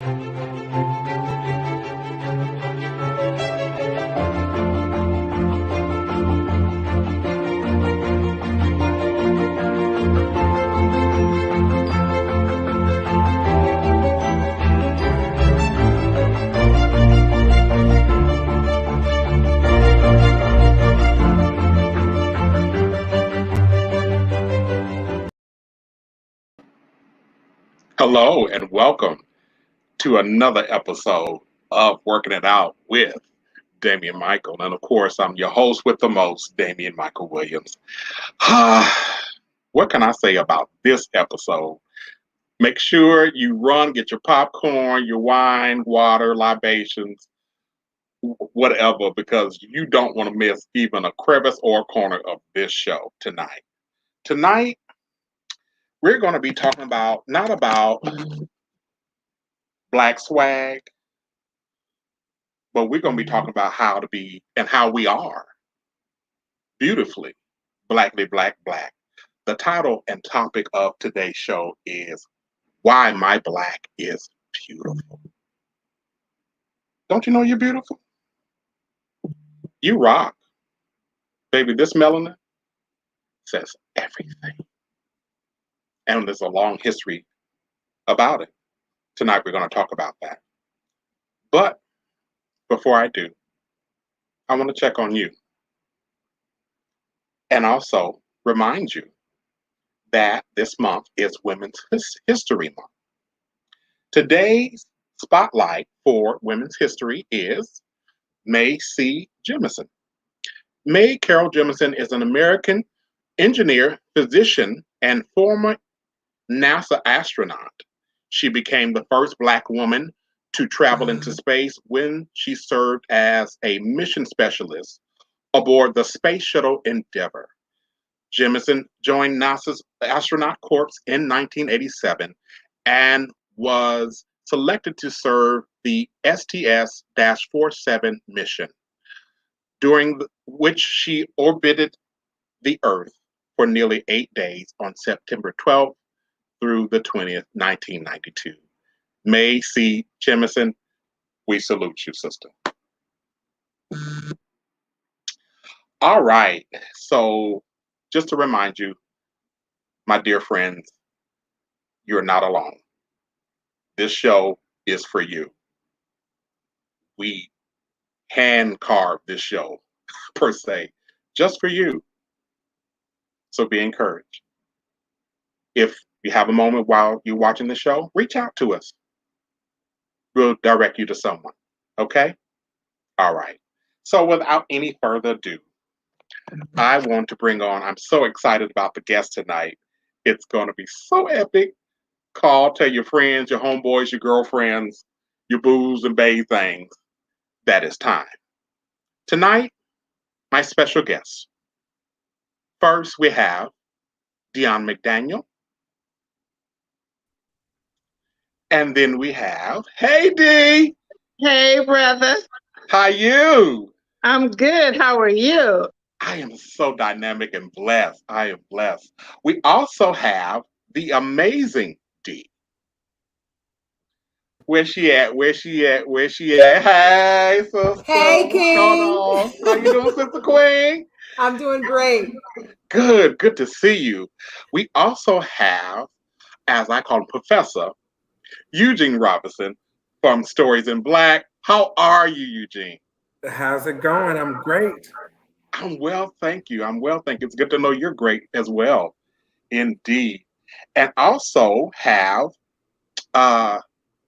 Hello and welcome to another episode of Working It Out with Damian Micheal. And of course, I'm your host with the most, Damian Michael Williams. What can I say about this episode? Make sure you run, get your popcorn, your wine, water, libations, whatever, because you don't want to miss even a crevice or a corner of this show tonight. Tonight, we're going to be talking about, not about black swag, but we're going to be talking about how to be and how we are beautifully blackly black. The title and topic of today's show is Why My Black is Beautiful. Don't you know you're beautiful? You rock. Baby, this melanin says everything. And there's a long history about it. Tonight we're going to talk about that. But before I do, I want to check on you. And also remind you that this month is Women's History Month. Today's spotlight for Women's History is May C. Jemison. May Carol Jemison is an American engineer, physician, and former NASA astronaut. She became the first Black woman to travel into space when she served as a mission specialist aboard the Space Shuttle Endeavour. Jemison joined NASA's astronaut corps in 1987 and was selected to serve the STS-47 mission, during which she orbited the Earth for nearly 8 days on September 12th through the 20th, 1992. May C. Jemison, we salute you, sister. All right, so just to remind you, my dear friends, you're not alone. This show is for you. We hand carved this show, per se, just for you. So be encouraged. If you have a moment while you're watching the show, reach out to us. We'll direct you to someone. Okay? All right. So without any further ado, I want to bring on, I'm so excited about the guest tonight. It's going to be so epic. Call, tell your friends, your homeboys, your girlfriends, your boos and bae things that it's time. Tonight, my special guest. First, we have Dion McDaniel. And then we have, hey D. Hey, brother. How you? I'm good. How are you? I am so dynamic and blessed. I am blessed. We also have the amazing D. Where she at? Where she at? Where she at? Hey, sister. Hey, King. What's going on? How you doing, Sister Queen? I'm doing great. Good. Good to see you. We also have, as I call him, Professor Eugene Robinson from Stories in Black. How are you, Eugene? How's it going? I'm great. I'm well, thank you. I'm well, thank you. It's good to know you're great as well. Indeed. And also have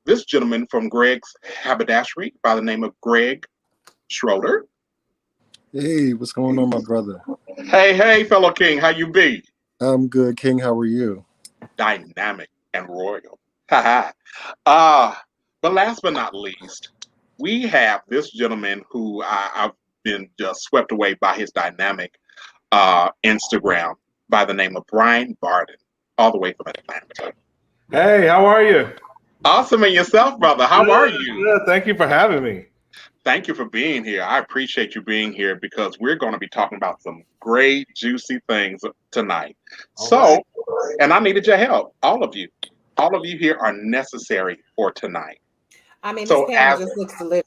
this gentleman from Greg's Haberdashery by the name of Greg Schroeder. Hey, what's going on, my brother? Hey, fellow king, how you be? I'm good, King. How are you? Dynamic and royal. But last but not least, we have this gentleman who I've been just swept away by his dynamic Instagram by the name of Brian Barden, all the way from Atlanta. Hey, how are you? Awesome, and yourself, brother. How are you? Good. Thank you for having me. Thank you for being here. I appreciate you being here because we're going to be talking about some great, juicy things tonight. And I needed your help. All of you here are necessary for tonight. I mean, this So panel as just looks delicious.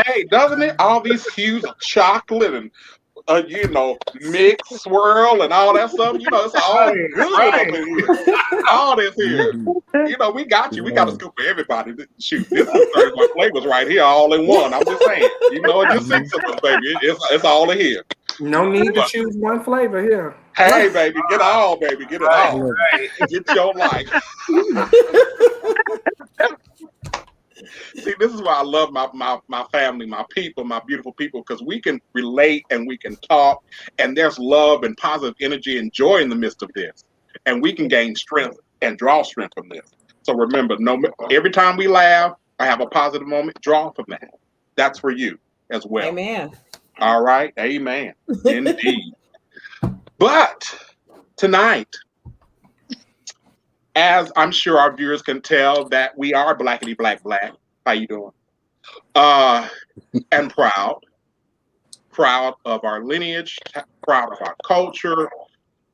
hey, doesn't it? All these hues of chocolate and mix, swirl, and all that stuff. It's all Right, good up right. in here. All this here. Mhm. We got you. We got a Yeah. scoop for everybody. Shoot, this is 31 flavors right here, all in one. I'm just saying. Just Mhm. 6 of them, baby. It's all in here. No need to But choose one flavor here. hey, baby, get it all, baby. Get it Right, I all. love right. Get your life. See, this is why I love my family, my people, my beautiful people, because we can relate and we can talk, and there's love and positive energy and joy in the midst of this, and we can gain strength and draw strength from this. So remember, every time we laugh or have a positive moment, draw from that. That's for you as well. Amen. All right, amen, indeed. But tonight, as I'm sure our viewers can tell, that we are blackity black black. How you doing? And proud of our lineage, proud of our culture,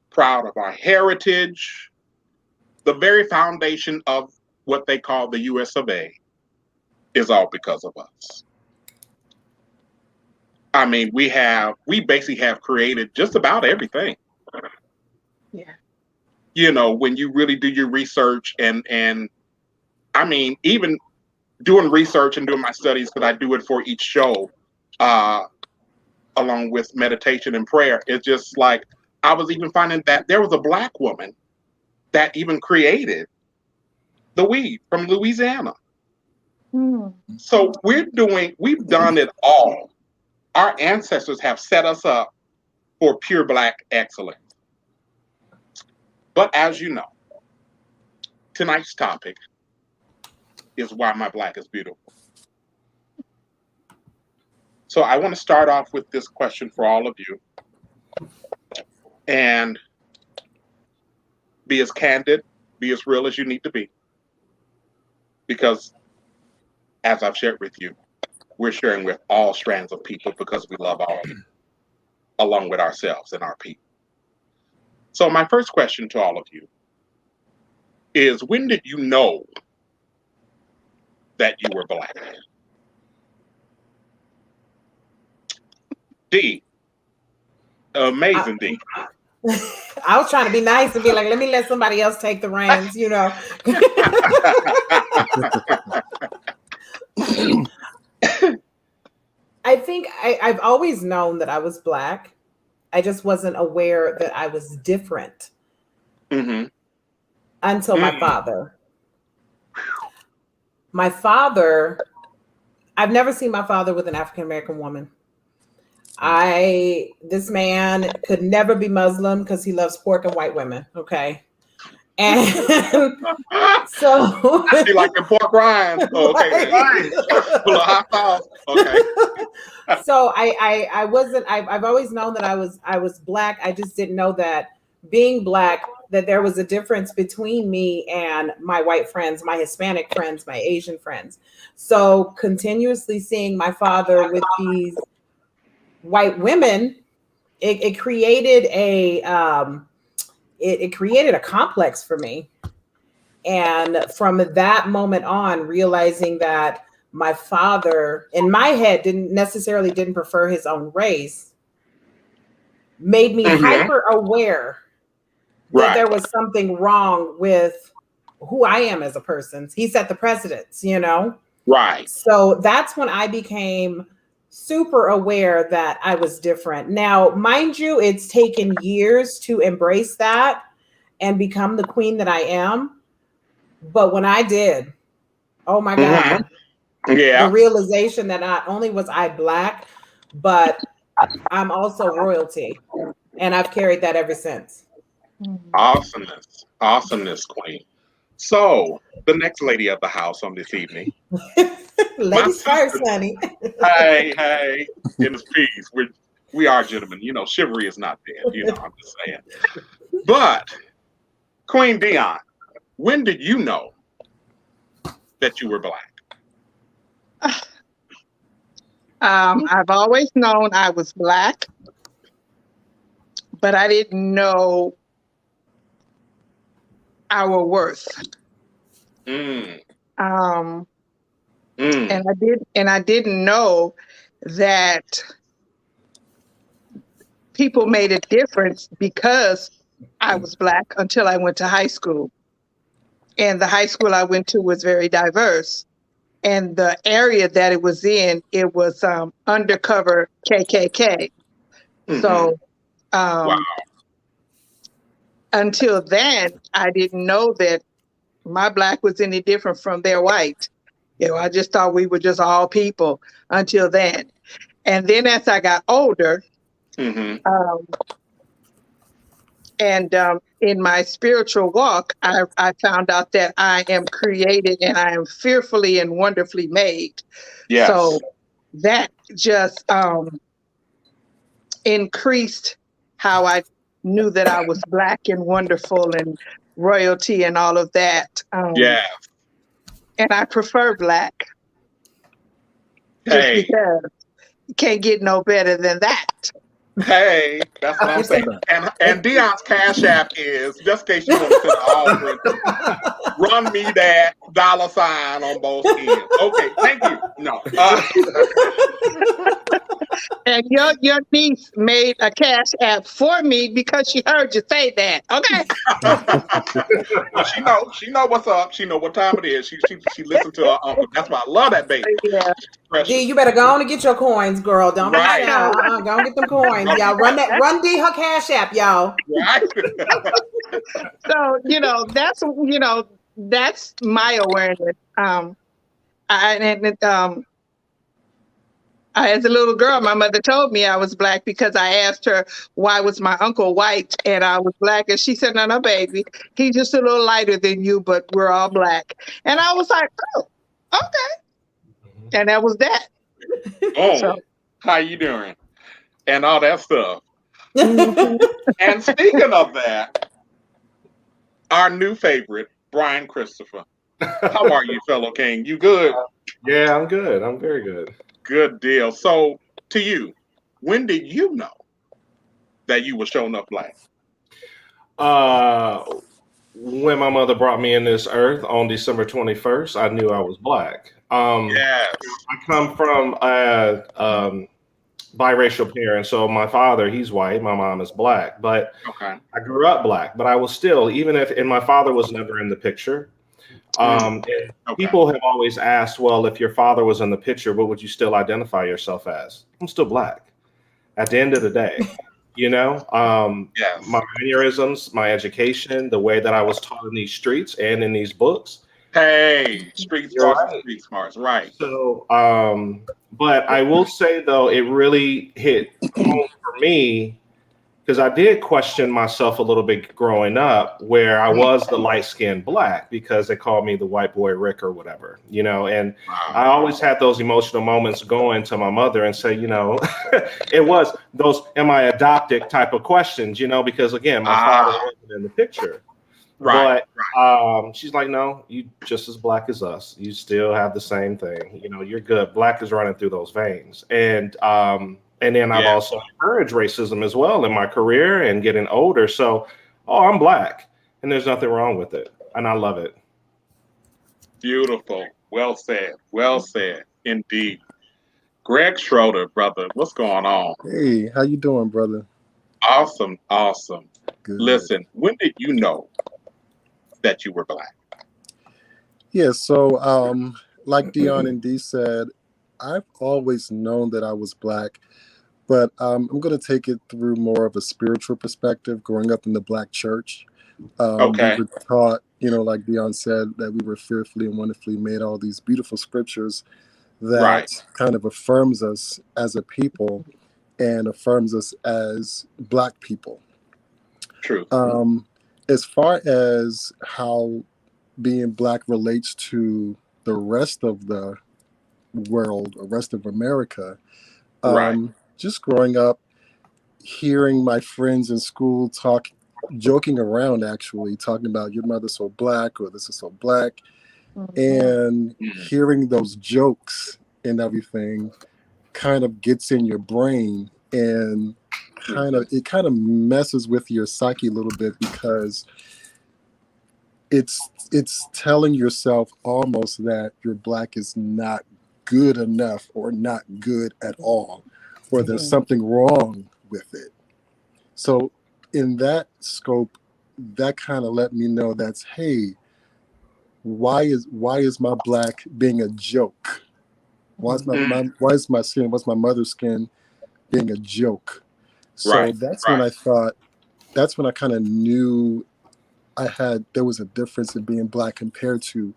proud of our heritage. The very foundation of what they call the US of A is all because of us. I mean, we basically have created just about everything. Yeah. When you really do your research and I mean, even doing research and doing my studies, because I do it for each show, uh, along with meditation and prayer, it's just like I was even finding that there was a Black woman that even created the weed from Louisiana. Hmm. So we've done it all. Our ancestors have set us up for pure Black excellence. But as you know, tonight's topic is why my Black is beautiful. So I want to start off with this question for all of you and be as candid, be as real as you need to be. Because as I've shared with you, we're sharing with all strands of people because we love all of you, along with ourselves and our people. So my first question to all of you is, when did you know that you were Black? D, amazing D. I was trying to be nice and be like, let me let somebody else take the reins, I think I've always known that I was Black. I just wasn't aware that I was different Mm-hmm. until my father. My father, I've never seen my father with an African American woman. This man could never be Muslim because he loves pork and white women. Okay. And so You like the pork rinds. Oh, okay. right. Full of hot sauce. Okay. So I wasn't, I've always known that I was Black. I just didn't know that being Black, that there was a difference between me and my white friends, my Hispanic friends, my Asian friends. So continuously seeing my father with these white women, it created it created a complex for me. And from that moment on, realizing that my father, in my head, didn't prefer his own race, made me hyper aware that there was something wrong with who I am as a person. He set the precedence, Right. So that's when I became super aware that I was different. Now, mind you, it's taken years to embrace that and become the queen that I am. But when I did, oh my God, Yeah. the realization that not only was I Black, but I'm also royalty. And I've carried that ever since. Awesomeness, queen. So, the next lady of the house on this evening. Ladies first, honey. Hey, in his peace. We are gentlemen. Chivalry is not dead. I'm just saying. But, Queen Dion, when did you know that you were Black? I've always known I was Black, but I didn't know our worth. Mm. Um, And I didn't know that people made a difference because I was Black until I went to high school. And the high school I went to was very diverse. And the area that it was in, it was undercover KKK. So Wow. until then, I didn't know that my Black was any different from their white. I just thought we were just all people until then. And then as I got older, and in my spiritual walk, I found out that I am created and I am fearfully and wonderfully made. Yes. So that just increased how I knew that I was Black and wonderful and royalty and all of that. Yeah. And I prefer Black. Hey. Just because you can't get no better than that. Hey, that's what I'm saying. And Dion's Cash App is, just in case you want to send an offering, run me that $sign on both ends. Okay, thank you. No. And your niece made a Cash App for me because she heard you say that. Okay. Well, she know what's up. She know what time it is. She listened to her uncle. That's why I love that baby. Yeah. D, you better go on and get your coins, girl. Don't Right. go and get them coins. Y'all run D her Cash App, y'all. Right. So, that's my awareness. As a little girl, my mother told me I was Black because I asked her why was my uncle white and I was Black, and she said, "No, baby, he's just a little lighter than you, but we're all Black." And I was like, "Oh, okay," and that was that. Oh, So. how you doing? And all that stuff. And speaking of that, our new favorite, Brian Christopher. How are you, fellow king? You good? Yeah, I'm good. I'm very good. Good deal. So, to you, when did you know that you were showing up Black? When my mother brought me in this earth on December 21st, I knew I was Black. Yes. I come from a biracial parents. So my father, he's white. My mom is Black. But okay. I grew up Black. But I was still, and my father was never in the picture. People have always asked, well, if your father was in the picture, what would you still identify yourself as? I'm still Black at the end of the day. Yes. My mannerisms, my education, the way that I was taught in these streets and in these books. Hey, street smarts, right. So, but I will say, though, it really hit home for me because I did question myself a little bit growing up, where I was the light-skinned Black because they called me the white boy Rick or whatever, and I always had those emotional moments going to my mother and say, it was those am I adopted type of questions, because again, my father wasn't in the picture. Right. But she's like, no, you just as Black as us. You still have the same thing. You're good. Black is running through those veins. And then I've also encouraged racism as well in my career and getting older. So, I'm Black, and there's nothing wrong with it, and I love it. Beautiful. Well said. Well said. Indeed. Greg Schroeder, brother, what's going on? Hey, how you doing, brother? Awesome. Awesome. Good. Listen, when did you know that you were Black? Yeah, so like Dion and Dee said, I've always known that I was Black. But I'm going to take it through more of a spiritual perspective. Growing up in the Black church, we were taught, like Dion said, that we were fearfully and wonderfully made. All these beautiful scriptures that kind of affirms us as a people and affirms us as Black people. True. As far as how being Black relates to the rest of the world, or rest of America, just growing up, hearing my friends in school joking around, actually talking about your mother's so Black or this is so Black, and hearing those jokes and everything kind of gets in your brain, and it kind of messes with your psyche a little bit, because it's telling yourself almost that your Black is not good enough or not good at all, or there's something wrong with it. So in that scope, that kind of let me know that's, hey, why is my black being a joke? Why is my skin, what's my mother's skin being a joke? So that's when I thought, that's when I kind of knew there was a difference in being black compared to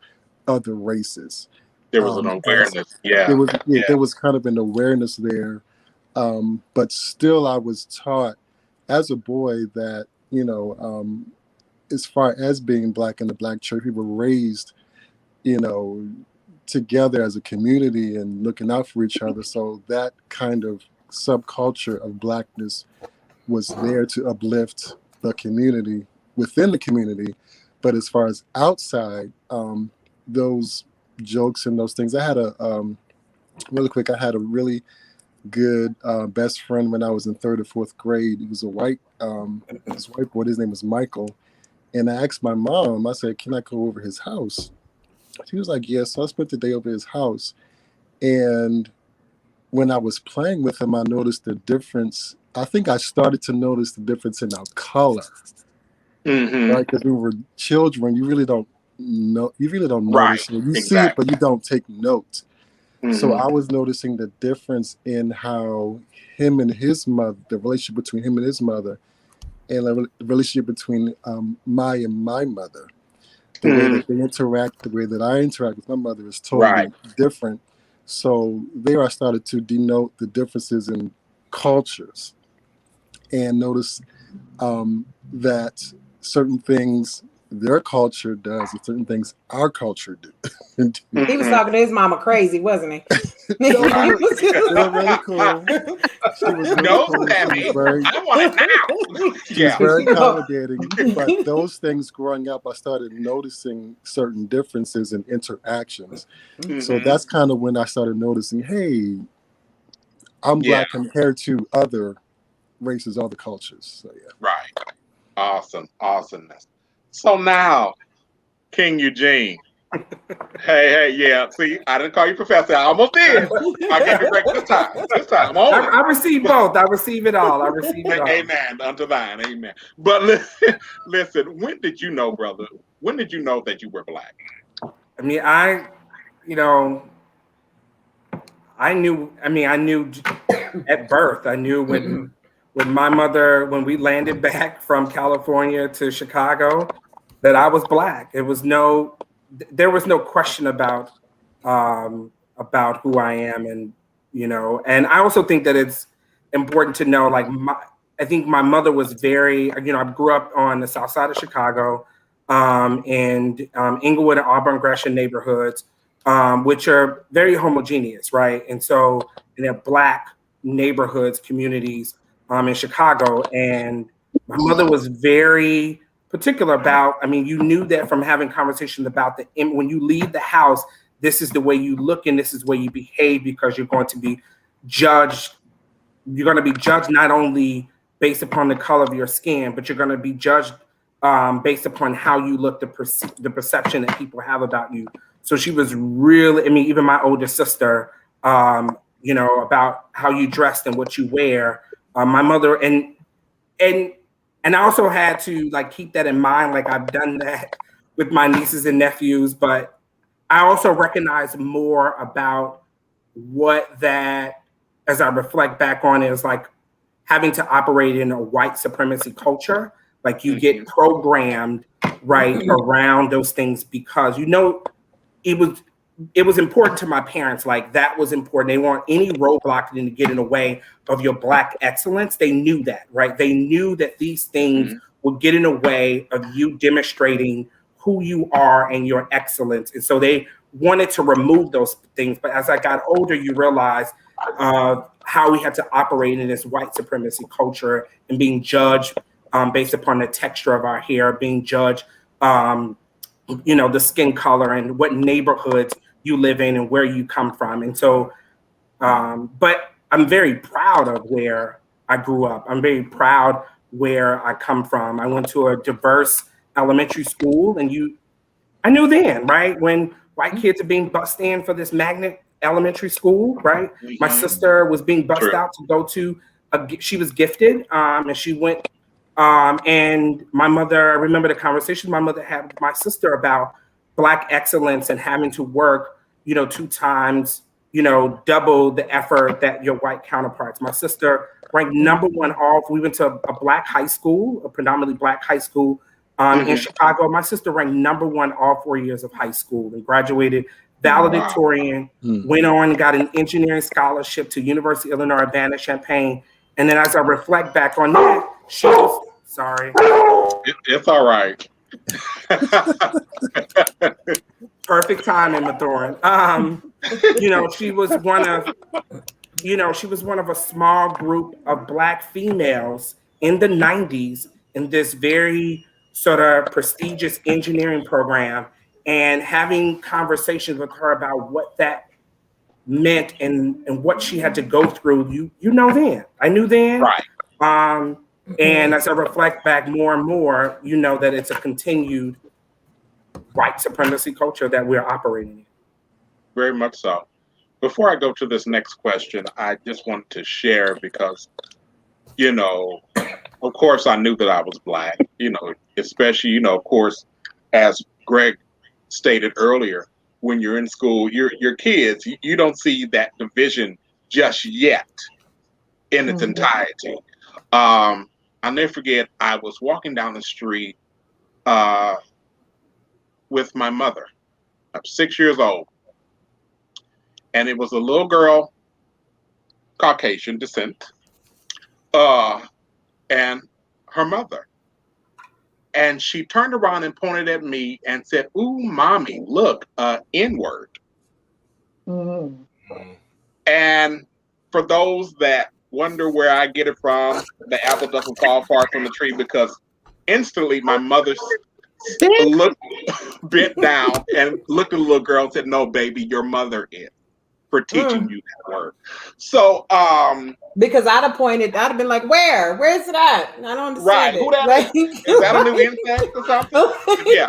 other races. There was an awareness. Yeah. There was kind of an awareness there. But still I was taught as a boy that, as far as being black in the black church, we were raised, together as a community and looking out for each other. So that kind of subculture of blackness was there to uplift the community within the community. But as far as outside, those jokes and those things, I had a really good best friend when I was in 3rd or 4th grade. He was a white boy. His name was Micheal. And I asked my mom, I said, can I go over his house? She was like, yes. So I spent the day over his house. And when I was playing with him, I noticed the difference. I think I started to notice the difference in our color. Right? Because we were children, you really don't know. You really don't notice it. You see it, but you don't take note. So I was noticing the difference in how him and his mother, the relationship between him and his mother, and the relationship between my and my mother, the way that they interact, the way that I interact with my mother is totally different. So there I started to denote the differences in cultures and notice that certain things their culture does and certain things our culture do. He was talking to his mama crazy, wasn't he? They were really cool. She was really cool. I want it now. She was very accommodating. But those things growing up, I started noticing certain differences in interactions. So that's kind of when I started noticing, hey, I'm black compared to other races, other cultures. So Right. Awesomeness. So now, King Eugene. Hey, yeah. See, I didn't call you professor. I almost did. I gave you break this time. I receive both. I receive it all. Amen. Unto thine. Amen. But listen, when did you know, brother? When did you know that you were black? I mean, I knew at birth. I knew when my mother, when we landed back from California to Chicago, that I was black. There was no question about who I am, and and I also think that it's important to know, like, I think my mother was very, I grew up on the south side of Chicago, and Inglewood and Auburn Gresham neighborhoods, which are very homogeneous, right? And so they're black neighborhoods, communities in Chicago, and my mother was very particular about, you knew that from having conversations about when you leave the house, this is the way you look and this is the way you behave, because you're going to be judged. You're going to be judged not only based upon the color of your skin, but you're going to be judged based upon how you look, the perception that people have about you. So she was really, even my older sister, about how you dressed and what you wear. My mother, and I also had to keep that in mind. Like, I've done that with my nieces and nephews, but I also recognize more about what that, as I reflect back on it, is like having to operate in a white supremacy culture. Like, you get programmed around those things because it was important to my parents. Like, that was important. They weren't any roadblock to get in the way of your black excellence. They knew that, right? They knew that these things would get in the way of you demonstrating who you are and your excellence. And so they wanted to remove those things. But as I got older, you realize how we had to operate in this white supremacy culture and being judged based upon the texture of our hair, being judged, the skin color and what neighborhoods you live in and where you come from. And so, but I'm very proud of where I grew up. I'm very proud where I come from. I went to a diverse elementary school, and I knew then, right, when white kids are being bussed in for this magnet elementary school, right? My sister was being bussed out to go to, she was gifted, and she went, and my mother, I remember the conversation my mother had with my sister about Black excellence and having to work, 2 times, double the effort that your white counterparts. My sister ranked #1 off. We went to a Black high school, a predominantly Black high school in Chicago. My sister ranked #1 all 4 years of high school and graduated valedictorian, went on and got an engineering scholarship to University of Illinois Urbana-Champaign. And then as I reflect back on that, she was, sorry. It's all right. Perfect timing, Mathorin. She was one of a small group of Black females in the 90s in this very sort of prestigious engineering program, and having conversations with her about what that meant and what she had to go through. Then. I knew then. Right. And as I reflect back more and more, that it's a continued white supremacy culture that we're operating in. Very much so. Before I go to this next question, I just want to share because, of course, I knew that I was Black, especially, of course, as Greg stated earlier, when you're in school, your kids, you don't see that division just yet in its entirety. I'll never forget, I was walking down the street with my mother. I'm 6 years old. And it was a little girl, Caucasian descent, and her mother. And she turned around and pointed at me and said, "Ooh, mommy, look, N-word." And for those that wonder where I get it from, the apple doesn't fall far from the tree, because instantly my mother bent down and looked at the little girl and said, "No, baby, your mother is for teaching you that word." So, because I'd have been like, where's it at? I don't understand. Right. It. Is that a new insect or something? Yeah.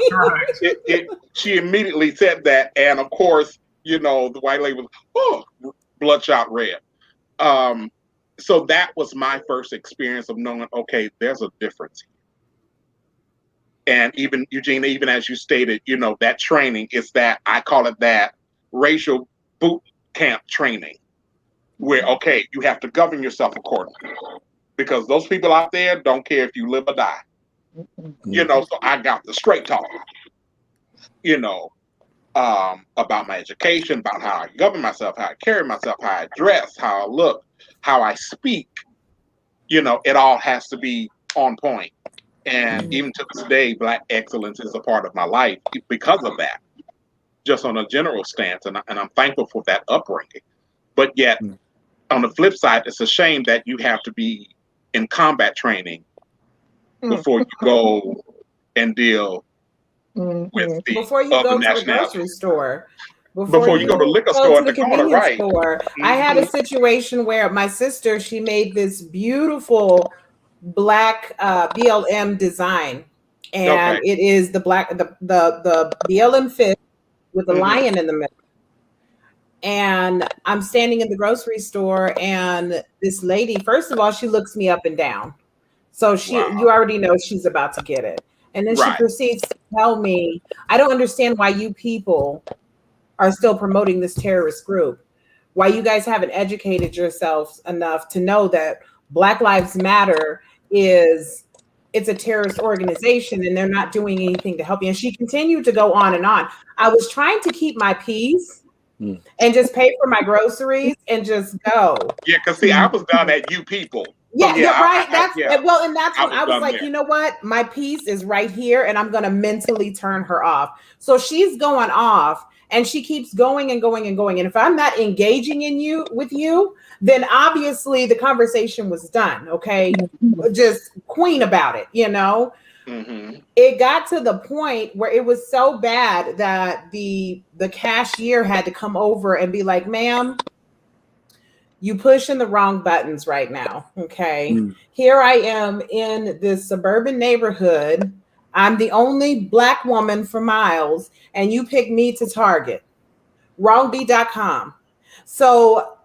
She immediately said that. And of course, the white lady was, bloodshot red. So that was my first experience of knowing, okay, there's a difference here. And even, Eugenia, even as you stated, that training is that, I call it that racial boot camp training, where, okay, you have to govern yourself accordingly, because those people out there don't care if you live or die. So I got the straight talk, about my education, about how I govern myself, how I carry myself, how I dress, how I look, how I speak. It all has to be on point. And even to this day, Black excellence is a part of my life because of that, just on a general stance. And I'm thankful for that upbringing. But yet, on the flip side, it's a shame that you have to be in combat training before you go and deal with the before you go to the grocery store. Before you go to the liquor store at the corner, right? I had a situation where my sister, she made this beautiful Black BLM design, and it is the BLM fish with a lion in the middle. And I'm standing in the grocery store, and this lady, first of all, she looks me up and down. So you already know she's about to get it. And then she proceeds to tell me, "I don't understand why you people are still promoting this terrorist group. Why you guys haven't educated yourselves enough to know that Black Lives Matter it's a terrorist organization and they're not doing anything to help you." And she continued to go on and on. I was trying to keep my peace and just pay for my groceries and just go. Yeah, because see, I was done at you people. Yeah, you're right. That's when I was like, you know what? My piece is right here, and I'm gonna mentally turn her off. So she's going off, and she keeps going and going and going. And if I'm not engaging with you, then obviously the conversation was done. Okay, just queen about it, It got to the point where it was so bad that the cashier had to come over and be like, "Ma'am, you pushing the wrong buttons right now. Okay. Here I am in this suburban neighborhood. I'm the only Black woman for miles, and you pick me to target. Wrongbeat.com. So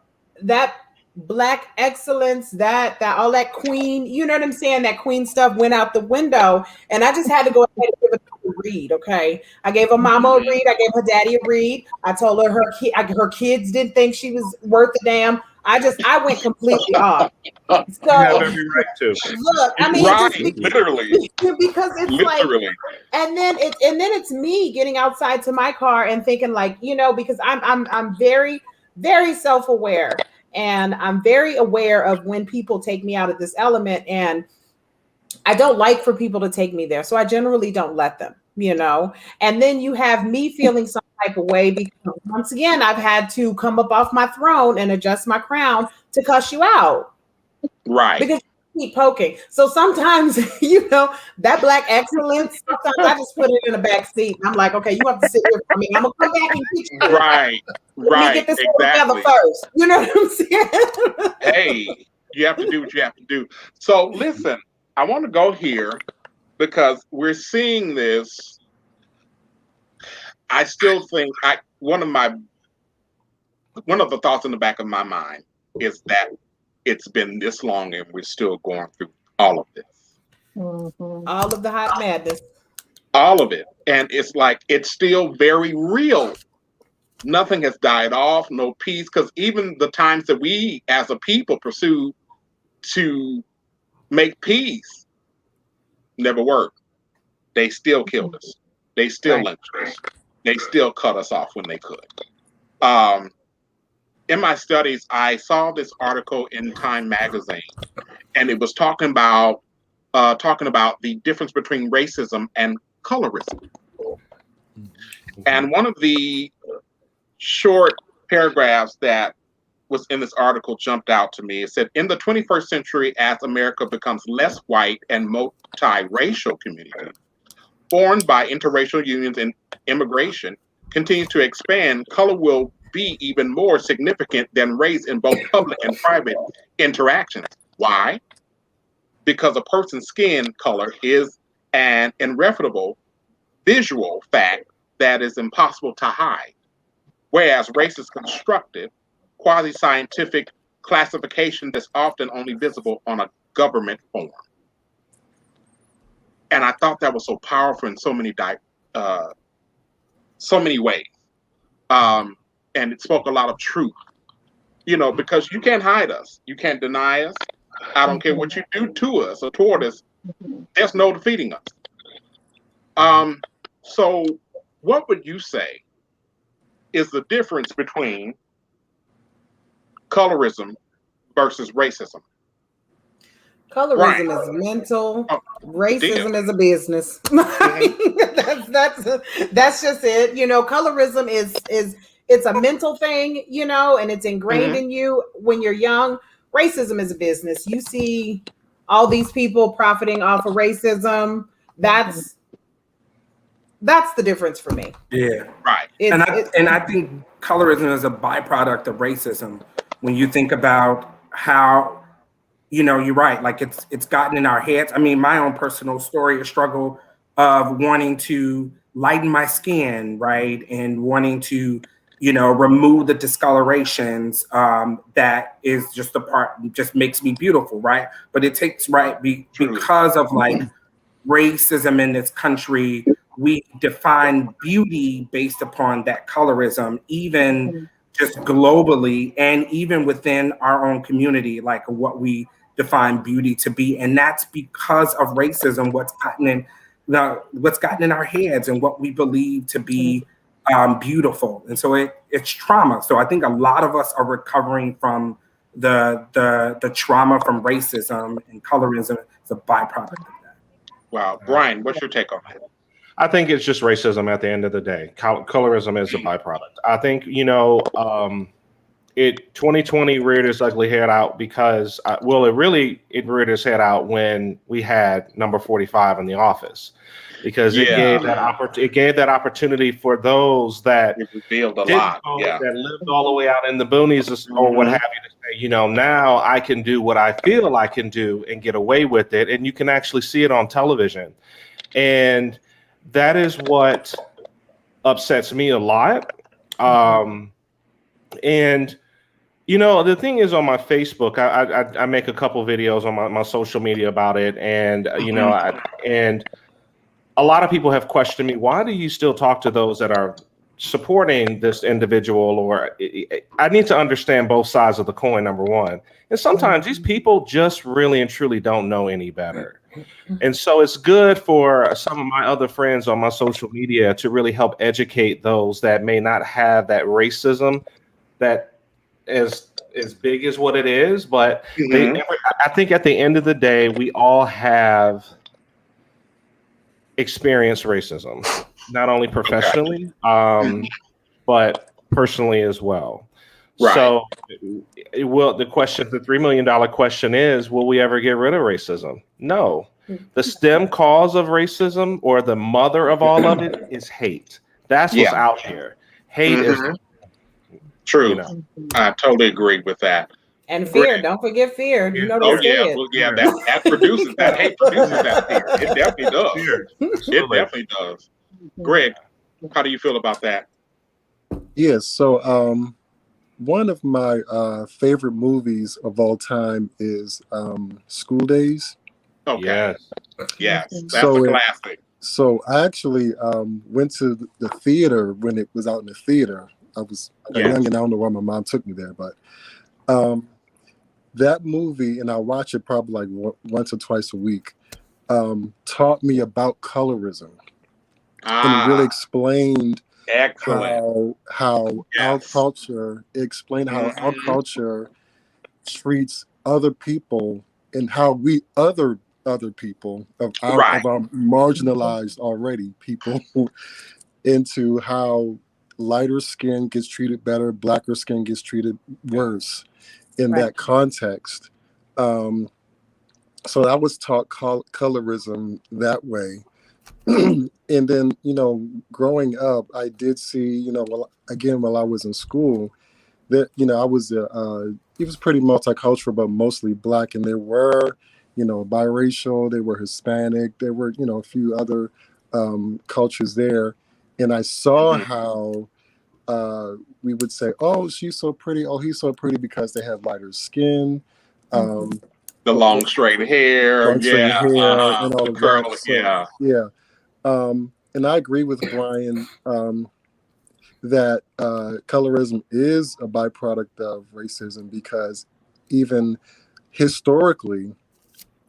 that Black excellence, that all that queen, you know what I'm saying? That queen stuff went out the window, and I just had to go ahead and give it a read. Okay, I gave her mama a read, I gave her daddy a read. I told her her kids didn't think she was worth a damn. I went completely off. You have So every right to. look, I mean, Right, just literally, because it's like, literally. and then it's me getting outside to my car and thinking like, you know, because I'm very, very self-aware, and I'm very aware of when people take me out of this element, and I don't like for people to take me there, so I generally don't let them, you know. And then you have me feeling some type of way because once again I've had to come up off my throne and adjust my crown to cuss you out. Right. Because you keep poking. So sometimes, you know, that Black excellence, sometimes I just put it in the back seat. And I'm like, okay, you have to sit here for me. I'm going to come back and teach you. Right. Let me get this together first. You know what I'm saying? Hey, you have to do what you have to do. So listen, I want to go here because we're seeing this. I still think one of the thoughts in the back of my mind is that it's been this long and we're still going through all of this. Mm-hmm. All of the hot madness. All of it. And it's like, it's still very real. Nothing has died off, no peace, because even the times that we as a people pursue to make peace never worked. They still killed us. They still lynched us. They still cut us off when they could. In my studies, I saw this article in Time magazine, and it was talking about the difference between racism and colorism. And one of the short paragraphs that was in this article jumped out to me. It said, in the 21st century, as America becomes less white and multiracial community, formed by interracial unions and immigration, continues to expand, color will be even more significant than race in both public and private interactions. Why? Because a person's skin color is an irrefutable visual fact that is impossible to hide, whereas race is constructive, quasi-scientific classification that's often only visible on a government form. And I thought that was so powerful in so many ways. And it spoke a lot of truth, you know, because you can't hide us. You can't deny us. I don't care what you do to us or toward us. There's no defeating us. So what would you say is the difference between colorism versus racism? Colorism is mental. Racism is a business. That's just it. You know, colorism is it's a mental thing, you know, and it's ingrained in you when you're young. Racism is a business. You see all these people profiting off of racism. That's the difference for me. Yeah. Right. And I think colorism is a byproduct of racism. When you think about how, you know, you're right, like it's gotten in our heads. I mean, my own personal story, a struggle of wanting to lighten my skin, right? And wanting to, you know, remove the discolorations that is just the part, just makes me beautiful, right? But it takes, because of like racism in this country, we define beauty based upon that colorism, even just globally and even within our own community, like what we define beauty to be. And that's because of racism, what's gotten in our heads and what we believe to be beautiful. And so it's trauma. So I think a lot of us are recovering from the trauma from racism, and colorism is a byproduct of that. Wow. Brian, what's your take on that? I think it's just racism at the end of the day. Colorism is a byproduct. I think, you know, 2020 reared its ugly head out because, it reared its head out when we had number 45 in the office, because it gave that opportunity for those that revealed a lot, that lived all the way out in the boonies or what have you, to say, you know, now I can do what I feel I can do and get away with it, and you can actually see it on television, and that is what upsets me a lot. And you know, the thing is, on my Facebook, I make a couple videos on my social media about it, and you know, and a lot of people have questioned me, why do you still talk to those that are supporting this individual? Or I need to understand both sides of the coin, number one. And sometimes these people just really and truly don't know any better. And so it's good for some of my other friends on my social media to really help educate those that may not have that racism that is as big as what it is. But I think at the end of the day, we all have experienced racism, not only professionally, but personally as well. Right. So the $3 million question is, will we ever get rid of racism? No. The stem cause of racism, or the mother of all of it, is hate. That's what's out here. Hate is true. You know. I totally agree with that. And fear. Don't forget fear. You know they say it. Well, yeah, that produces that. Hate produces that fear. It definitely does. Fear. It definitely does. Greg, how do you feel about that? Yes. So, one of my favorite movies of all time is School Days. Okay. Yes. That's So a classic. So I actually went to the theater when it was out in the theater. I was young and I don't know why my mom took me there, but that movie, and I watch it probably like once or twice a week, taught me about colorism. And it really explained how our culture our culture treats other people, and how we other people of our marginalized already people into how lighter skin gets treated better, blacker skin gets treated worse in that context. So I was taught colorism that way. And then, growing up, I did see, while I was in school, that, I was, it was pretty multicultural, but mostly Black. And there were, biracial, they were Hispanic, there were, a few other cultures there. And I saw how we would say, oh, she's so pretty. Oh, he's so pretty, because they have lighter skin. The long straight hair. And all of curl, that. And I agree with Brian that colorism is a byproduct of racism, because even historically,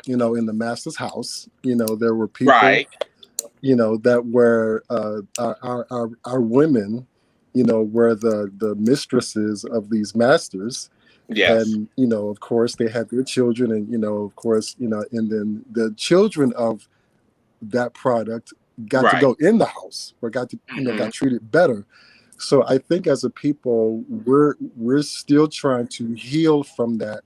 in the master's house, there were people, that were our women, were the mistresses of these masters. Yes. And, of course, they had their children, and, of course, and then the children of that product got to go in the house, or got to, got treated better. So I think as a people, we're still trying to heal from that,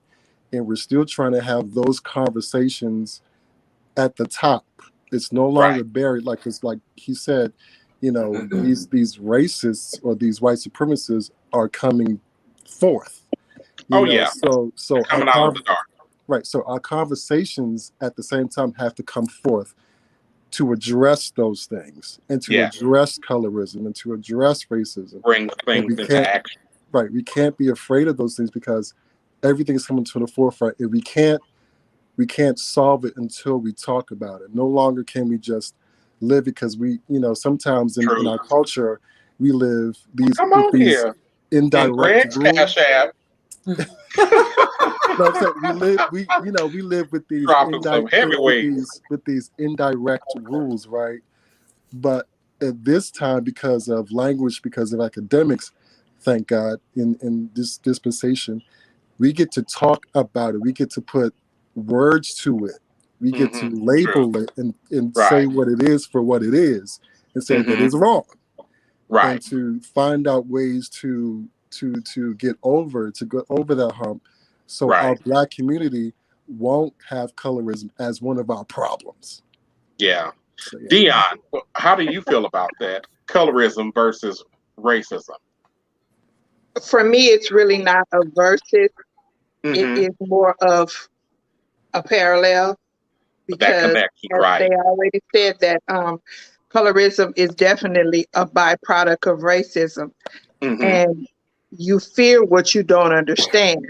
and we're still trying to have those conversations at the top. It's no longer buried, like he said, these racists or these white supremacists are coming forth. So coming out of the dark. Right. So our conversations at the same time have to come forth to address those things, and to address colorism, and to address racism. Bring things into action. Right. We can't be afraid of those things, because everything's coming to the forefront, and we can't solve it until we talk about it. No longer can we just live, because we, sometimes in our culture, we live these indirect rules. Cash App. No, so we live with these indirect rules, right? But at this time, because of language, because of academics, thank God, in this dispensation, we get to talk about it. We get to put words to it. We get to label it and say what it is for what it is, and say that it's wrong. Right. And to find out ways to get over that hump, so our Black community won't have colorism as one of our problems. Yeah. So, Dion, how do you feel about that? Colorism versus racism? For me, it's really not a versus. It is more of a parallel, because they already said that colorism is definitely a byproduct of racism. And you fear what you don't understand.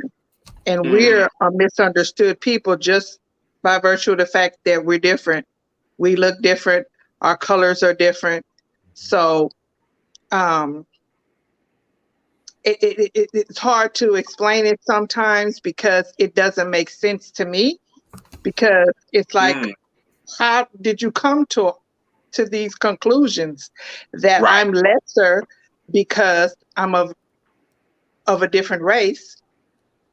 And we're a misunderstood people just by virtue of the fact that we're different. We look different. Our colors are different. So it's hard to explain it sometimes because it doesn't make sense to me. Because it's like, how did you come to these conclusions that I'm lesser because I'm of a different race?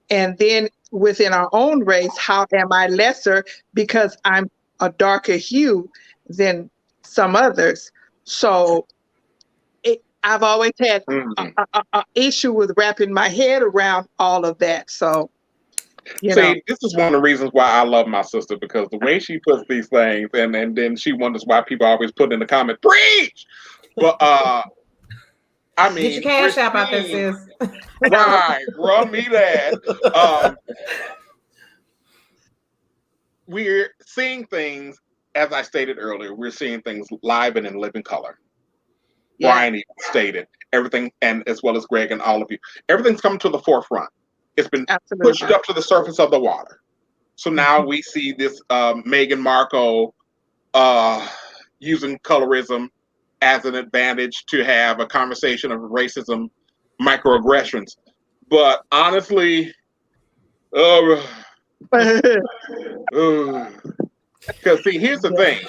And then within our own race, how am I lesser because I'm a darker hue than some others? So I've always had an issue with wrapping my head around all of that. So, you know. This is one of the reasons why I love my sister, because the way she puts these things, and then she wonders why people always put in the comment, preach! But, I mean. Get your cash app out there, sis. Right, run me that. We're seeing things, as I stated earlier, we're seeing things live and in living color. Yeah. Brian even stated everything, and as well as Greg and all of you, everything's come to the forefront. It's been pushed up to the surface of the water. So now we see this Meghan Markle using colorism as an advantage to have a conversation of racism, microaggressions. But honestly, because see, here's the thing,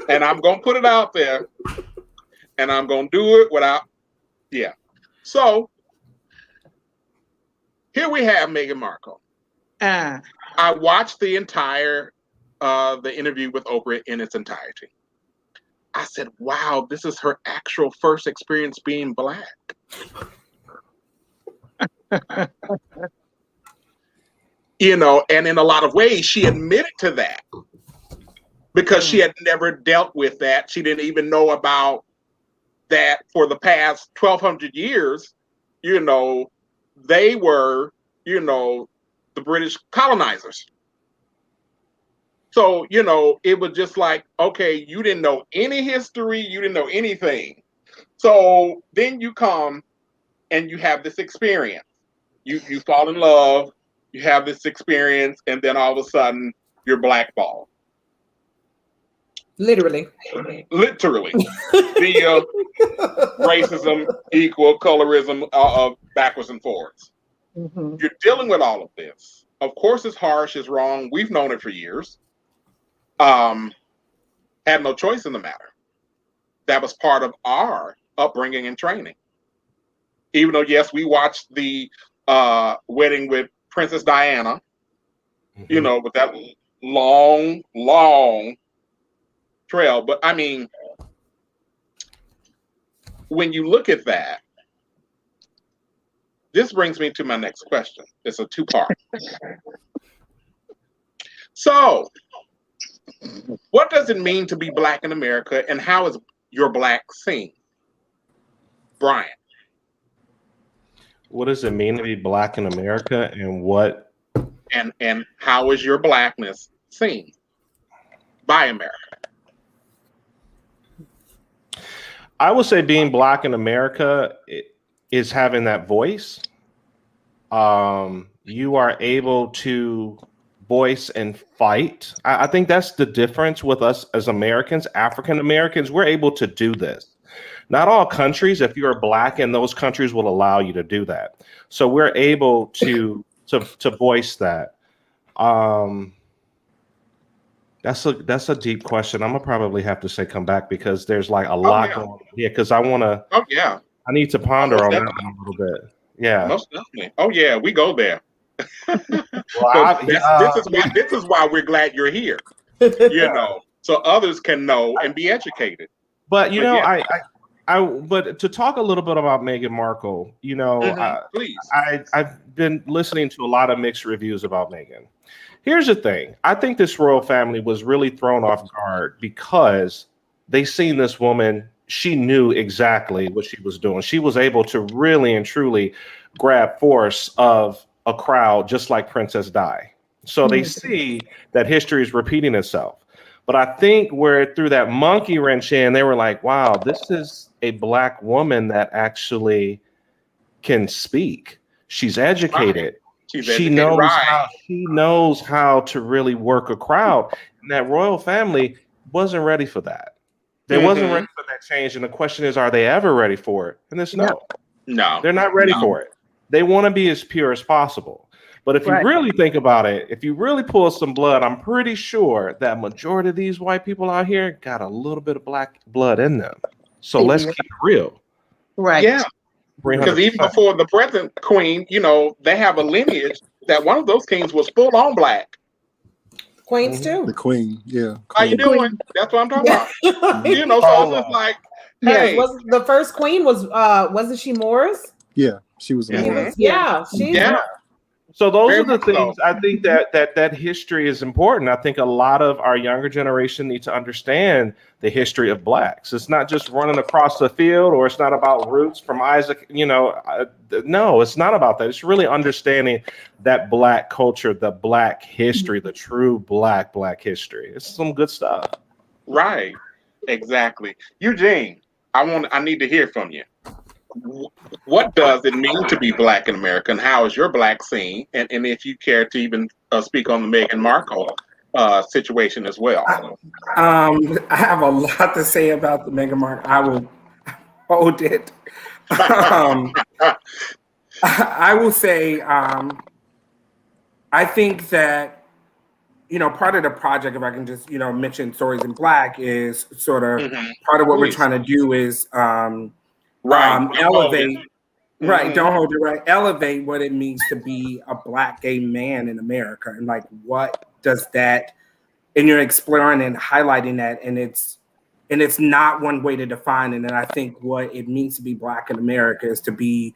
and I'm going to put it out there, and I'm going to do it without, So here we have Meghan Markle. I watched the entire the interview with Oprah in its entirety. I said, wow, this is her actual first experience being Black. You know, and in a lot of ways, she admitted to that because she had never dealt with that. She didn't even know about that for the past 1,200 years. You know, they were, the British colonizers. So, it was just like, okay, you didn't know any history, you didn't know anything. So then you come and you have this experience. You fall in love, you have this experience, and then all of a sudden you're blackballed. Literally. The racism equal colorism of backwards and forwards. Mm-hmm. You're dealing with all of this. Of course, it's harsh, it's wrong. We've known it for years. Had no choice in the matter. That was part of our upbringing and training. Even though, yes, we watched the wedding with Princess Diana, with that long, long trail. But I mean, when you look at that, this brings me to my next question. It's a two-part. So, what does it mean to be Black in America, and how is your Black seen? Brian. What does it mean to be Black in America, and what? And how is your Blackness seen by America? I would say being Black in America is having that voice. You are able to voice and fight. I think that's the difference with us as Americans, African Americans. We're able to do this. Not all countries, if you're Black in those countries, will allow you to do that. So we're able to voice that. That's a deep question. I'm gonna probably have to say come back because there's like a lot going on here. Because I want to. Oh yeah. I need to ponder on that one a little bit. Yeah. Most definitely. Oh yeah, we go there. Well, this is why we're glad you're here. So others can know and be educated. But but to talk a little bit about Meghan Markle, please. I've been listening to a lot of mixed reviews about Meghan. Here's the thing. I think this royal family was really thrown off guard because they seen this woman. She knew exactly what she was doing. She was able to really and truly grab force of a crowd, just like Princess Di. So they see that history is repeating itself. But I think where through that monkey wrench in, they were like, wow, this is a Black woman that actually can speak. She's educated. She's She educated, knows right? how to really work a crowd. And that royal family wasn't ready for that. They wasn't ready for that change. And the question is, are they ever ready for it? And it's no. No. They're not ready for it. They want to be as pure as possible. But if you really think about it, if you really pull some blood, I'm pretty sure that majority of these white people out here got a little bit of black blood in them. So let's keep it real. Right. Yeah. Because even before the present queen, you know, they have a lineage that one of those kings was full on black. Queens too. The queen, yeah. How you doing? That's what I'm talking about. You know, so it's just like, hey. Was the first queen wasn't she Moors? Yeah, she was. So those are the things I think that history is important. I think a lot of our younger generation need to understand the history of blacks. It's not just running across the field, or it's not about roots from Isaac. You know, no, it's not about that. It's really understanding that black culture, the black history, the true black history. It's some good stuff. Right. Exactly. Eugene, I need to hear from you. What does it mean to be black in America, and how is your black scene? And if you care to even speak on the Meghan Markle situation as well. I have a lot to say about the Meghan Markle. I will hold it. I will say, I think that, you know, part of the project, if I can just, you know, mention Stories in Black, is sort of part of what we're trying to do is elevate. Right, don't hold it, right. Elevate what it means to be a black gay man in America, and like what does that, and you're exploring and highlighting that, and it's not one way to define it. And I think what it means to be black in America is to be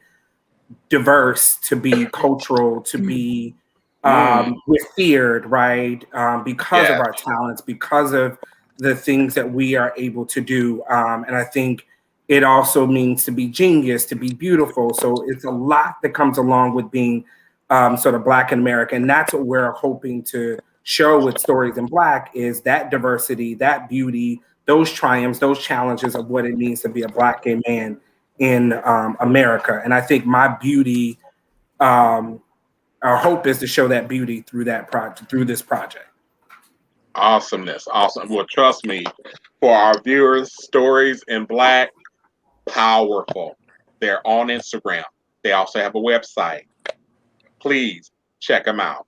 diverse, to be cultural, to be feared, right? Because of our talents, because of the things that we are able to do. And I think it also means to be genius, to be beautiful. So it's a lot that comes along with being sort of black in America. And that's what we're hoping to show with Stories in Black, is that diversity, that beauty, those triumphs, those challenges of what it means to be a black gay man in America. And I think my beauty, our hope is to show that beauty through that project, through this project. Awesomeness. Awesome. Well, trust me, for our viewers, Stories in Black, powerful. They're on Instagram. They also have a website. Please check them out.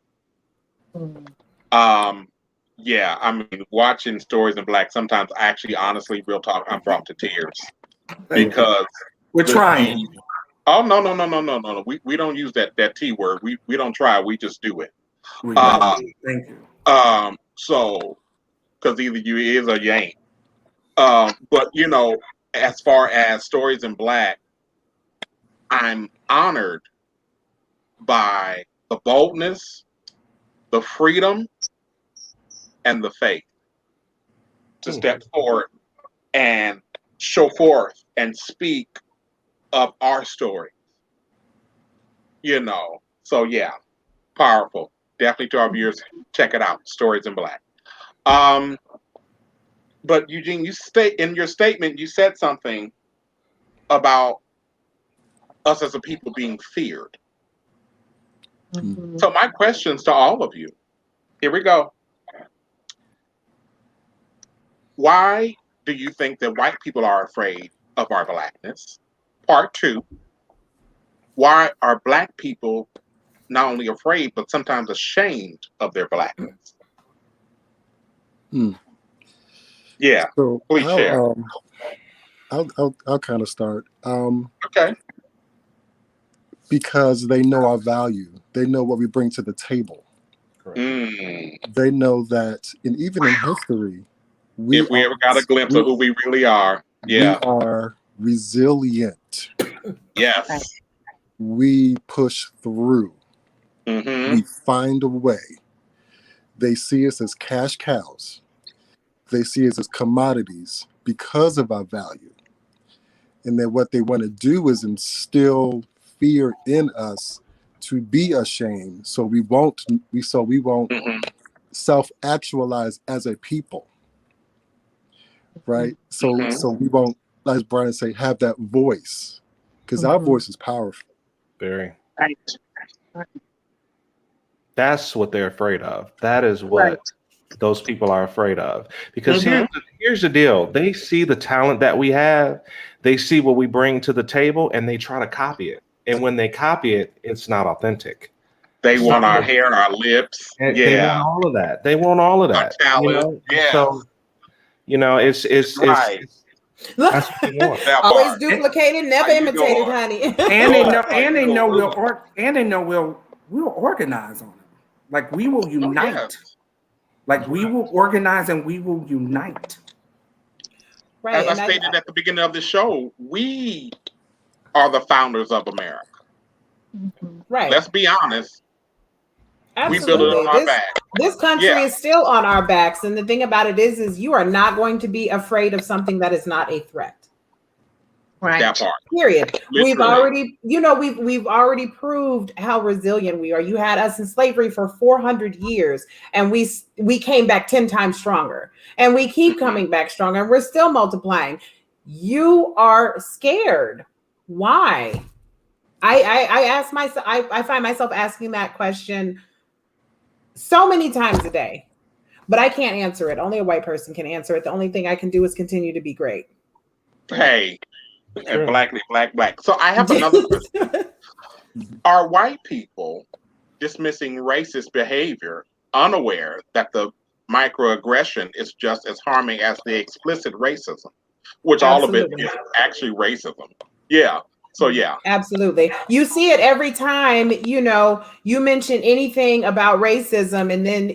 Yeah, I mean, watching Stories in Black, sometimes actually, honestly, real talk, I'm brought to tears because we're trying. Oh no. We don't use that T word. We don't try. We just do it. Thank you. So, because either you is or you ain't. But you know, as far as Stories in Black, I'm honored by the boldness, the freedom, and the faith to step forward and show forth and speak of our story. You know, so yeah, powerful. Definitely to our viewers, check it out. Stories in Black. But Eugene, in your statement, you said something about us as a people being feared. So my questions to all of you, here we go. Why do you think that white people are afraid of our blackness? Part two, why are black people not only afraid, but sometimes ashamed of their blackness? Yeah, so please share. I'll kind of start. Okay. Because they know our value. They know what we bring to the table. They know that, and even in history, if we ever got a glimpse of who we really are, we are resilient. Yes. We push through. We find a way. They see us as cash cows. They see us as commodities because of our value. And then what they want to do is instill fear in us to be ashamed, so we won't self-actualize as a people, right? So we won't, as Brian say, have that voice, because our voice is powerful. Very. Right. That's what they're afraid of. That is what those people are afraid of. Because here's the deal. They see the talent that we have. They see what we bring to the table, and they try to copy it. And when they copy it, it's not authentic. They want our hair, our lips. They want all of that. They want all of that. Our talent. So, it's right. that's what they want. Always duplicated, never imitated, honey. And they know we'll organize on it. Like we will unite. Yes. Like we will organize and we will unite. Right. As I stated at the beginning of the show, we are the founders of America. Right. Let's be honest. Absolutely. We built it on our back. This country is still on our backs, and the thing about it is you are not going to be afraid of something that is not a threat. Right. That part. Period. Literally. We've already proved how resilient we are. You had us in slavery for 400 years, and we came back 10 times stronger, and we keep coming back stronger, and we're still multiplying. You are scared. Why? I ask myself. I find myself asking that question so many times a day, but I can't answer it. Only a white person can answer it. The only thing I can do is continue to be great. Hey, and black. So I have another question. Are white people dismissing racist behavior, unaware that the microaggression is just as harming as the explicit racism, which all of it is actually racism? Yeah. So yeah, absolutely. You see it every time, you mention anything about racism, and then,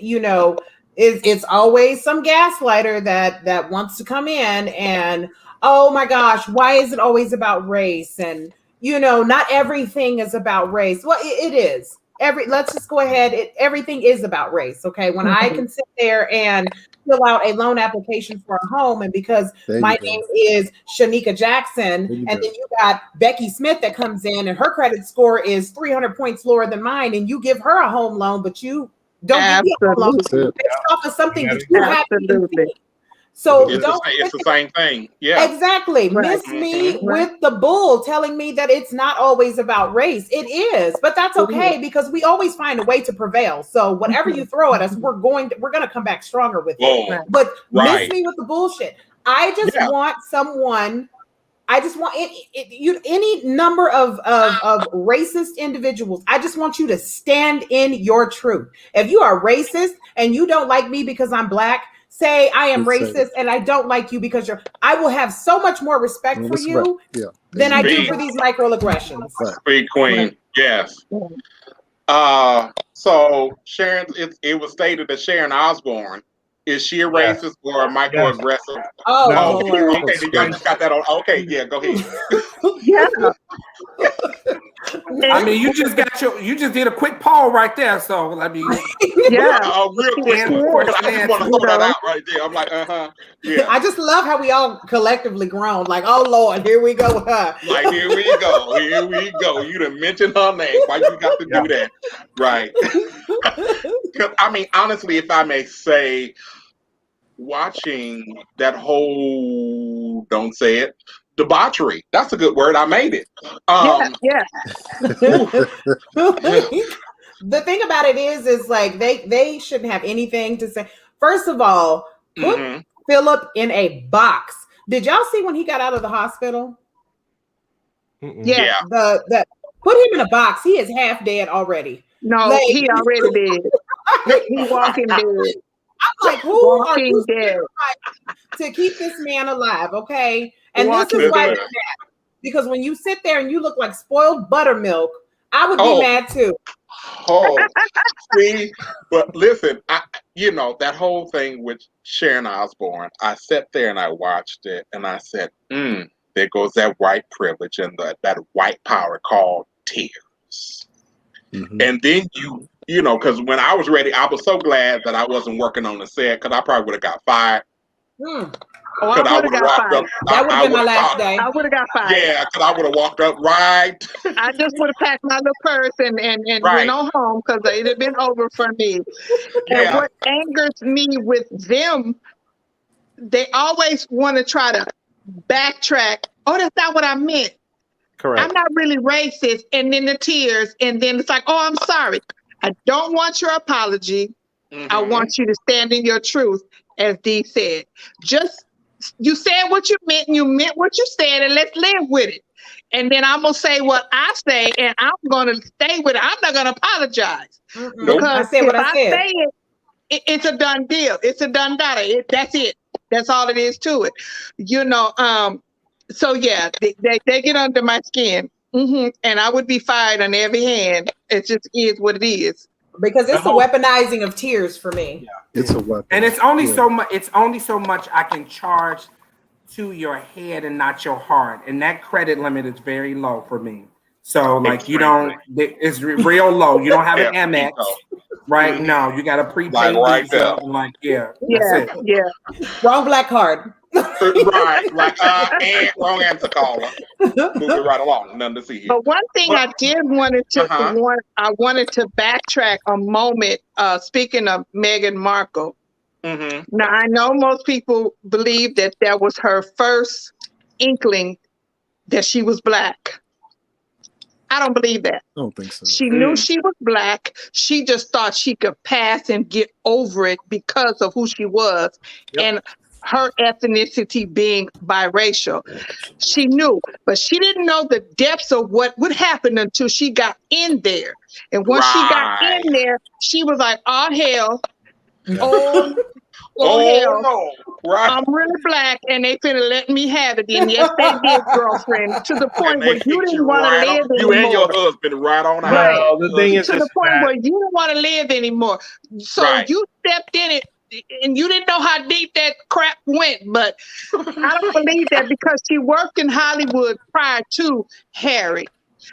it's always some gaslighter that wants to come in and, oh my gosh, why is it always about race? And, not everything is about race. Well, it is. Let's just go ahead. Everything is about race. Okay. When I can sit there and fill out a loan application for a home, and because my name is Shanika Jackson, and then you got Becky Smith that comes in and her credit score is 300 points lower than mine, and you give her a home loan, but you don't give me a home loan based off of something that you have to see. So it's the same thing. Yeah, exactly. Miss me with the bull telling me that it's not always about race. It is, but that's okay because we always find a way to prevail. So whatever you throw at us, we're gonna come back stronger with it. But miss me with the bullshit. I just want someone. I just want any number of racist individuals. I just want you to stand in your truth. If you are racist and you don't like me because I'm black, say I am racist and I don't like you because I will have so much more respect for you than I do for these microaggressions. Big queen. Yes. So Sharon, it was stated that Sharon Osbourne, is she a racist or a microaggressive? Oh, okay, y'all just got that on. Okay, yeah, go ahead. Yeah. I mean, you just did a quick poll right there. So let me. Real quick. I just want to throw that out right there. I'm like, yeah. I just love how we all collectively groan. Like, oh Lord, here we go with her. Like, here we go. You done mentioned her name. Why you got to do that? Right. Because I mean, honestly, if I may say, watching that whole, don't say it, debauchery. That's a good word. I made it. The thing about it is like they shouldn't have anything to say. First of all, put Philip in a box. Did y'all see when he got out of the hospital? Yeah. The put him in a box. He is half dead already. No, like, he already did. He walking dead. I'm like, who are you to keep this man alive? Okay. And this is why we're mad. Because when you sit there and you look like spoiled buttermilk, I would be mad too. See, but listen, that whole thing with Sharon Osbourne, I sat there and I watched it and I said, there goes that white privilege and that white power called tears. And then because when I was ready, I was so glad that I wasn't working on the set because I probably would have got fired. Oh, I would have got fired. That would have been my last day. I would have got fired. Yeah, because I would have walked up right. I just would have packed my little purse and went on home because it had been over for me. And what angers me with them, they always want to try to backtrack. Oh, that's not what I meant. Correct. I'm not really racist. And then the tears. And then it's like, oh, I'm sorry. I don't want your apology. I want you to stand in your truth, as Dee said. Just, you said what you meant, and you meant what you said, and let's live with it. And then I'm going to say what I say, and I'm going to stay with it. I'm not going to apologize. Because I said what I said. say it's a done deal. It's a done data. That's it. That's all it is to it. You know, so yeah, they get under my skin. And I would be fired on every hand. It just is what it is. Because it's the weaponizing of tears for me. Yeah. It's a weapon. And it's only so much. It's only so much I can charge to your head and not your heart. And that credit limit is very low for me. So like you don't, it's real low. You don't have an Amex, right? No, you got a prepaid visa. Like yeah, wrong black card. Right, like and wrong answer caller. Moving right along, nothing to see here. But one thing I did wanted to I wanted to backtrack a moment. Speaking of Meghan Markle, now I know most people believe that was her first inkling that she was Black. I don't believe that. I don't think so. She knew she was Black. She just thought she could pass and get over it because of who she was and her ethnicity being biracial. She knew, but she didn't know the depths of what would happen until she got in there. And once she got in there, she was like, oh, hell. Hell. No. Right. I'm really Black, and they finna let me have it. And yes, they did, girlfriend. To the point where you didn't want to live anymore. You and your husband right on out. Right. No, the thing is, to the point where you didn't want to live anymore. So you stepped in it, and you didn't know how deep that crap went. But I don't believe that because she worked in Hollywood prior to Harry.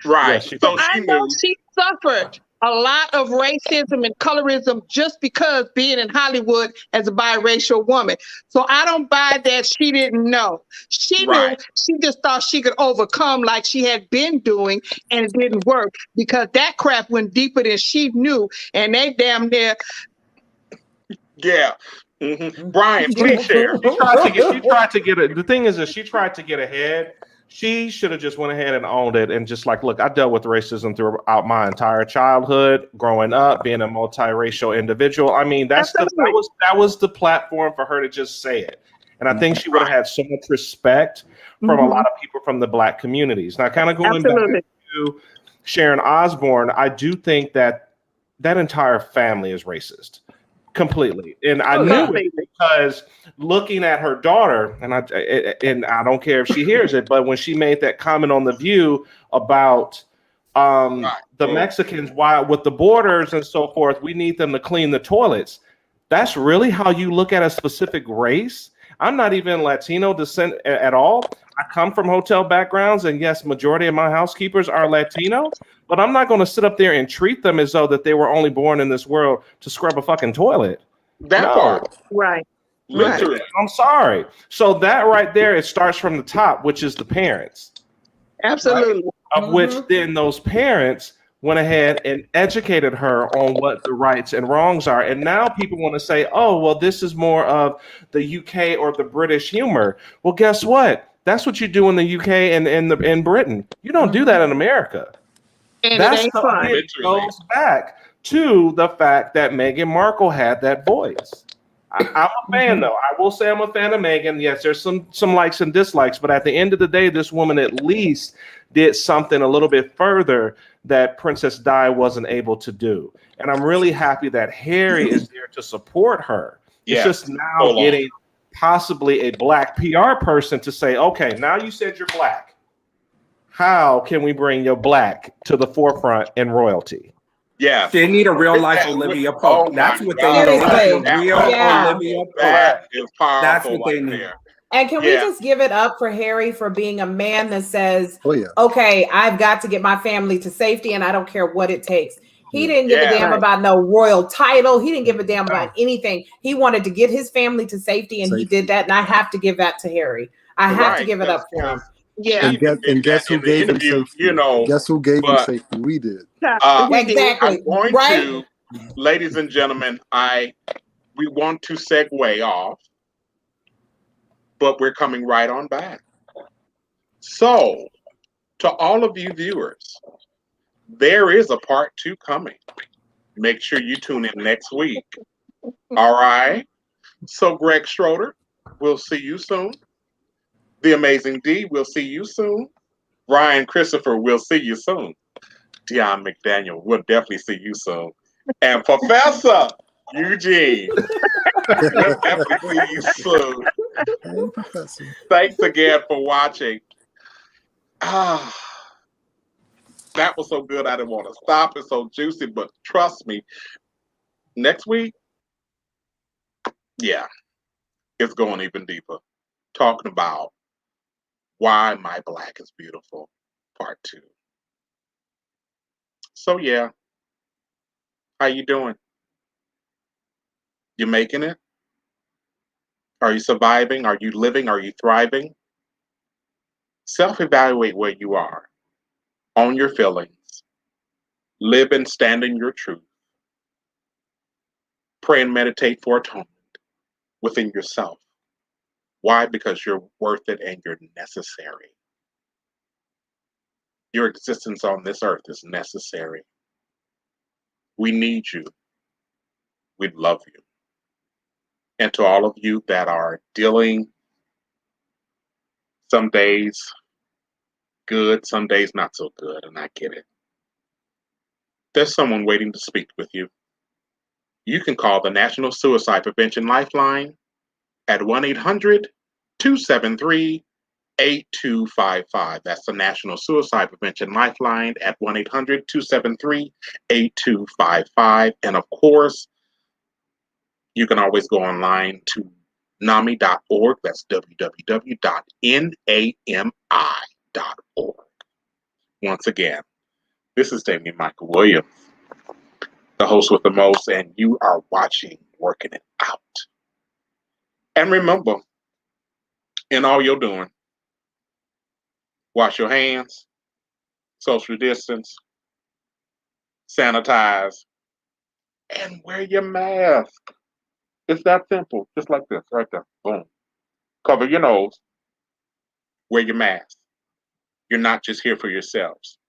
Right. Yeah, so I know she suffered a lot of racism and colorism just because being in Hollywood as a biracial woman. So I don't buy that she didn't know. She knew, she just thought she could overcome like she had been doing, and it didn't work because that crap went deeper than she knew, and they damn near. Yeah. Brian, please share. She tried to get it. The thing is that she tried to get ahead. She should have just went ahead and owned it and just like, look, I dealt with racism throughout my entire childhood, growing up, being a multiracial individual. I mean, that was the platform for her to just say it. And I think she would have had so much respect from a lot of people from the Black communities. Now, kind of going back to Sharon Osbourne, I do think that entire family is racist. Completely. And I knew it because looking at her daughter, and I don't care if she hears it, but when she made that comment on The View about the Mexicans, why with the borders and so forth, we need them to clean the toilets. That's really how you look at a specific race. I'm not even Latino descent at all. I come from hotel backgrounds, and yes, majority of my housekeepers are Latino, but I'm not going to sit up there and treat them as though that they were only born in this world to scrub a fucking toilet. That part. Right. Literally. I'm sorry. So that right there, it starts from the top, which is the parents. Absolutely. Right? Of which then those parents went ahead and educated her on what the rights and wrongs are. And now people want to say, oh, well, this is more of the UK or the British humor. Well, guess what? That's what you do in the UK and in Britain. You don't do that in America. And that's it ain't something fun. that goes back to the fact that Meghan Markle had that voice. I'm a fan, though. I will say I'm a fan of Meghan. Yes, there's some likes and dislikes, but at the end of the day, this woman at least did something a little bit further that Princess Di wasn't able to do. And I'm really happy that Harry is there to support her. It's just now getting possibly a Black PR person to say, okay, now you said you're Black. How can we bring your Black to the forefront in royalty? Yeah, they need a real life Olivia Pope. That's what they need. Olivia Pope. That is powerful. That's what they need. And can we just give it up for Harry for being a man that says, okay, I've got to get my family to safety and I don't care what it takes. He didn't give a damn about no royal title. He didn't give a damn about anything. He wanted to get his family to safety, and he did that. And I have to give that to Harry. I have to give it up for him. Yeah. And guess who gave him safety? You know, guess who gave him safety? We did. Exactly. I'm going to, ladies and gentlemen, we want to segue off, but we're coming right on back. So, To all of you viewers, there is a part 2 coming. Make sure you tune in next week. All right. So, Greg Schroeder, we'll see you soon. The Amazing D, we'll see you soon. Ryan Christopher, we'll see you soon. Dion McDaniel, we'll definitely see you soon. And Professor Eugene, we'll definitely see you soon. Hey, Professor. Thanks again for watching. Ah, that was so good. I didn't want to stop. It's so juicy, but trust me, next week, yeah, it's going even deeper. Talking about why my black is beautiful, part 2. So yeah, how you doing? You making it? Are you surviving? Are you living? Are you thriving? Self-evaluate where you are. Own your feelings. Live and stand in your truth. Pray and meditate for atonement within yourself. Why? Because you're worth it and you're necessary. Your existence on this earth is necessary. We need you. We love you. And to all of you that are dealing some days good, some days not so good, and I get it. There's someone waiting to speak with you. You can call the National Suicide Prevention Lifeline at 1-800-273-8255. That's the National Suicide Prevention Lifeline at 1-800-273-8255. And of course, you can always go online to NAMI.org. That's www.nami.org. Once again, this is Damian Michael Williams, the host with the most, and you are watching Working It Out. And remember, in all you're doing, wash your hands, social distance, sanitize, and wear your mask. It's that simple, just like this, right there. Boom. Cover your nose, wear your mask. You're not just here for yourselves.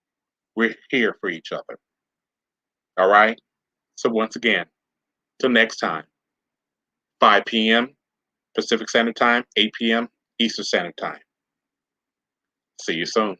We're here for each other. All right? So once again, till next time, 5 p.m. Pacific Standard Time, 8 p.m. Eastern Standard Time. See you soon.